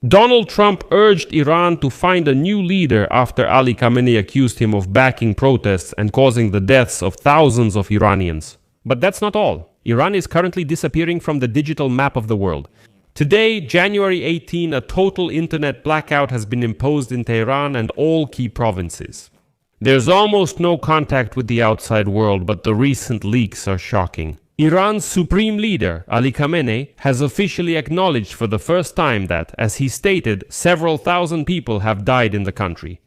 Donald Trump urged Iran to find a new leader after Ali Khamenei accused him of backing protests and causing the deaths of thousands of Iranians. But that's not all. Iran is currently disappearing from the digital map of the world. Today, January 18, a total internet blackout has been imposed in Tehran and all key provinces. There's almost no contact with the outside world, but the recent leaks are shocking. Iran's supreme leader, Ali Khamenei, has officially acknowledged for the first time that, as he stated, several thousand people have died in the country.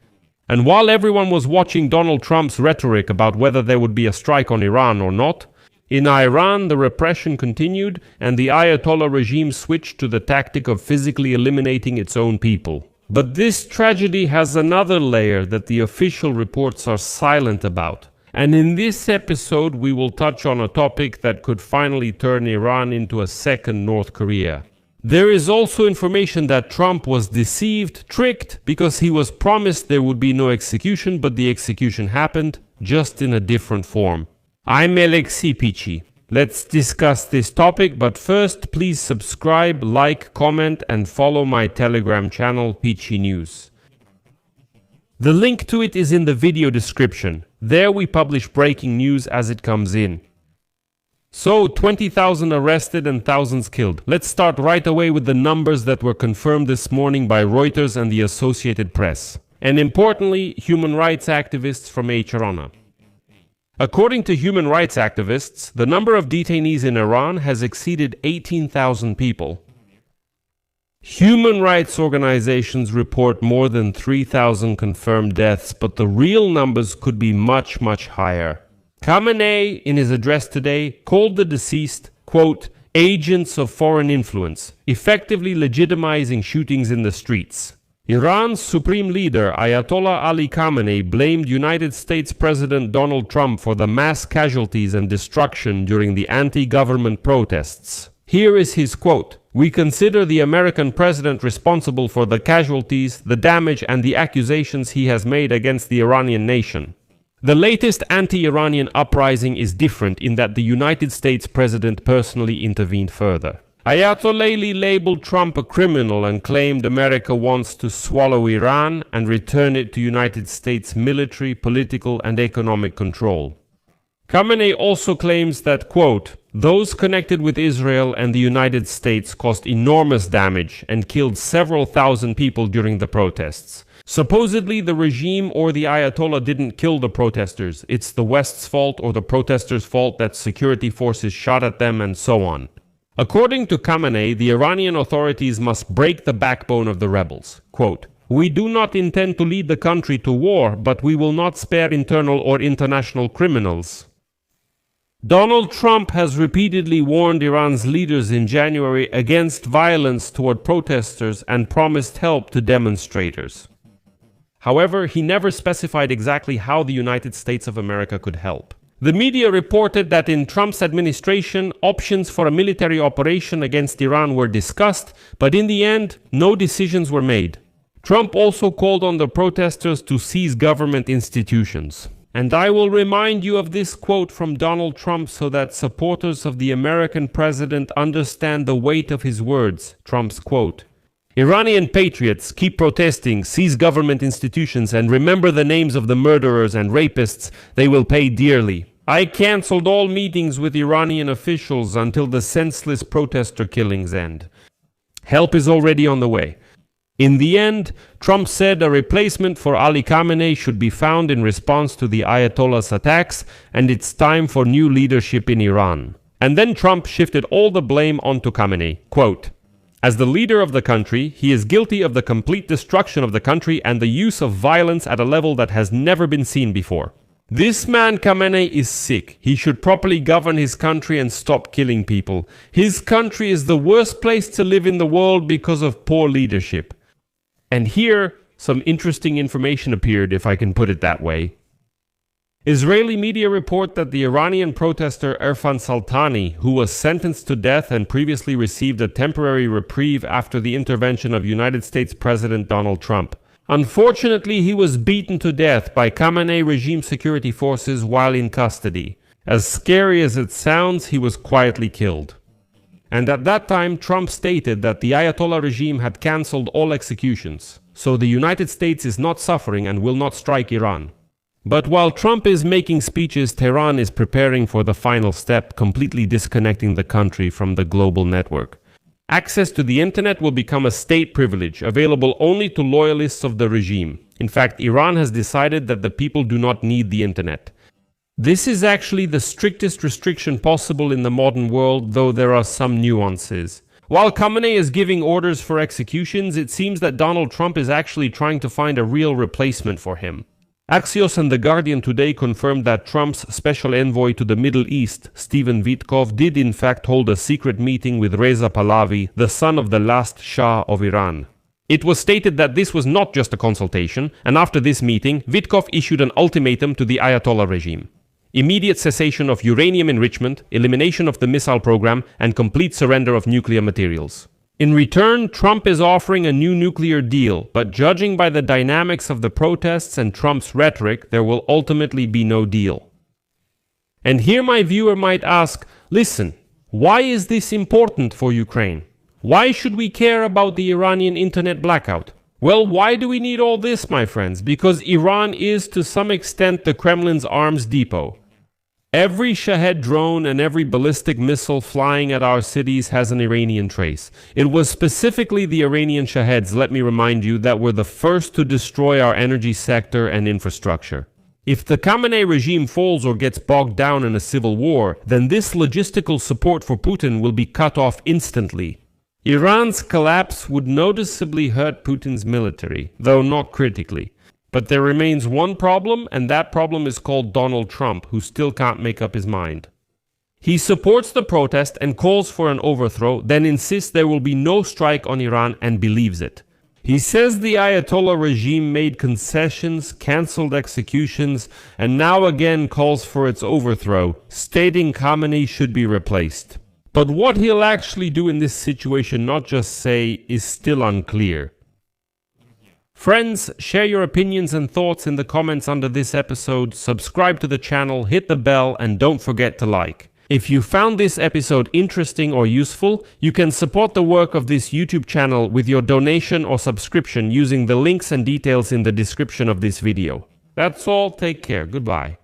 And while everyone was watching Donald Trump's rhetoric about whether there would be a strike on Iran or not, in Iran the repression continued and the Ayatollah regime switched to the tactic of physically eliminating its own people. But this tragedy has another layer that the official reports are silent about. And in this episode, we will touch on a topic that could finally turn Iran into a second North Korea. There is also information that Trump was deceived, tricked, because he was promised there would be no execution, but the execution happened, just in a different form. I'm Alexei Pichi. Let's discuss this topic, but first, please subscribe, like, comment, and follow my Telegram channel, Pichi News. The link to it is in the video description. There we publish breaking news as it comes in. So, 20,000 arrested and thousands killed. Let's start right away with the numbers that were confirmed this morning by Reuters and the Associated Press. And importantly, human rights activists from Erfan. According to human rights activists, the number of detainees in Iran has exceeded 18,000 people. Human rights organizations report more than 3,000 confirmed deaths, but the real numbers could be much, much higher. Khamenei, in his address today, called the deceased, quote, agents of foreign influence, effectively legitimizing shootings in the streets. Iran's supreme leader, Ayatollah Ali Khamenei, blamed United States President Donald Trump for the mass casualties and destruction during the anti-government protests. Here is his quote. We consider the American president responsible for the casualties, the damage, and the accusations he has made against the Iranian nation. The latest anti-Iranian uprising is different in that the United States president personally intervened further. Ayatollah labeled Trump a criminal and claimed America wants to swallow Iran and return it to United States military, political, and economic control. Khamenei also claims that, quote, those connected with Israel and the United States caused enormous damage and killed several thousand people during the protests. Supposedly, the regime or the Ayatollah didn't kill the protesters. It's the West's fault or the protesters' fault that security forces shot at them and so on. According to Khamenei, the Iranian authorities must break the backbone of the rebels. Quote, we do not intend to lead the country to war, but we will not spare internal or international criminals. Donald Trump has repeatedly warned Iran's leaders in January against violence toward protesters and promised help to demonstrators. However, he never specified exactly how the United States of America could help. The media reported that in Trump's administration, options for a military operation against Iran were discussed, but in the end, no decisions were made. Trump also called on the protesters to seize government institutions. And I will remind you of this quote from Donald Trump so that supporters of the American president understand the weight of his words. Trump's quote, Iranian patriots, keep protesting, seize government institutions, and remember the names of the murderers and rapists. They will pay dearly. I cancelled all meetings with Iranian officials until the senseless protester killings end. Help is already on the way. In the end, Trump said a replacement for Ali Khamenei should be found in response to the Ayatollah's attacks, and it's time for new leadership in Iran. And then Trump shifted all the blame onto Khamenei. Quote, as the leader of the country, he is guilty of the complete destruction of the country and the use of violence at a level that has never been seen before. This man Khamenei is sick. He should properly govern his country and stop killing people. His country is the worst place to live in the world because of poor leadership. And here, some interesting information appeared, if I can put it that way. Israeli media report that the Iranian protester Erfan Saltani, who was sentenced to death and previously received a temporary reprieve after the intervention of United States President Donald Trump. Unfortunately, he was beaten to death by Khamenei regime security forces while in custody. As scary as it sounds, he was quietly killed. And at that time, Trump stated that the Ayatollah regime had cancelled all executions, so the United States is not suffering and will not strike Iran. But while Trump is making speeches, Tehran is preparing for the final step, completely disconnecting the country from the global network. Access to the internet will become a state privilege, available only to loyalists of the regime. In fact, Iran has decided that the people do not need the internet. This is actually the strictest restriction possible in the modern world, though there are some nuances. While Khamenei is giving orders for executions, it seems that Donald Trump is actually trying to find a real replacement for him. Axios and The Guardian today confirmed that Trump's special envoy to the Middle East, Stephen Witkoff, did in fact hold a secret meeting with Reza Pahlavi, the son of the last Shah of Iran. It was stated that this was not just a consultation, and after this meeting, Witkoff issued an ultimatum to the Ayatollah regime. Immediate cessation of uranium enrichment, elimination of the missile program, and complete surrender of nuclear materials. In return, Trump is offering a new nuclear deal, but judging by the dynamics of the protests and Trump's rhetoric, there will ultimately be no deal. And here my viewer might ask, listen, why is this important for Ukraine? Why should we care about the Iranian internet blackout? Well, why do we need all this, my friends? Because Iran is, to some extent, the Kremlin's arms depot. Every Shahed drone and every ballistic missile flying at our cities has an Iranian trace. It was specifically the Iranian Shaheds, let me remind you, that were the first to destroy our energy sector and infrastructure. If the Khamenei regime falls or gets bogged down in a civil war, then this logistical support for Putin will be cut off instantly. Iran's collapse would noticeably hurt Putin's military, though not critically. But there remains one problem, and that problem is called Donald Trump, who still can't make up his mind. He supports the protest and calls for an overthrow, then insists there will be no strike on Iran and believes it. He says the Ayatollah regime made concessions, cancelled executions, and now again calls for its overthrow, stating Khamenei should be replaced. But what he'll actually do in this situation, not just say, is still unclear. Friends, share your opinions and thoughts in the comments under this episode, subscribe to the channel, hit the bell, and don't forget to like. If you found this episode interesting or useful, you can support the work of this YouTube channel with your donation or subscription using the links and details in the description of this video. That's all, take care, goodbye.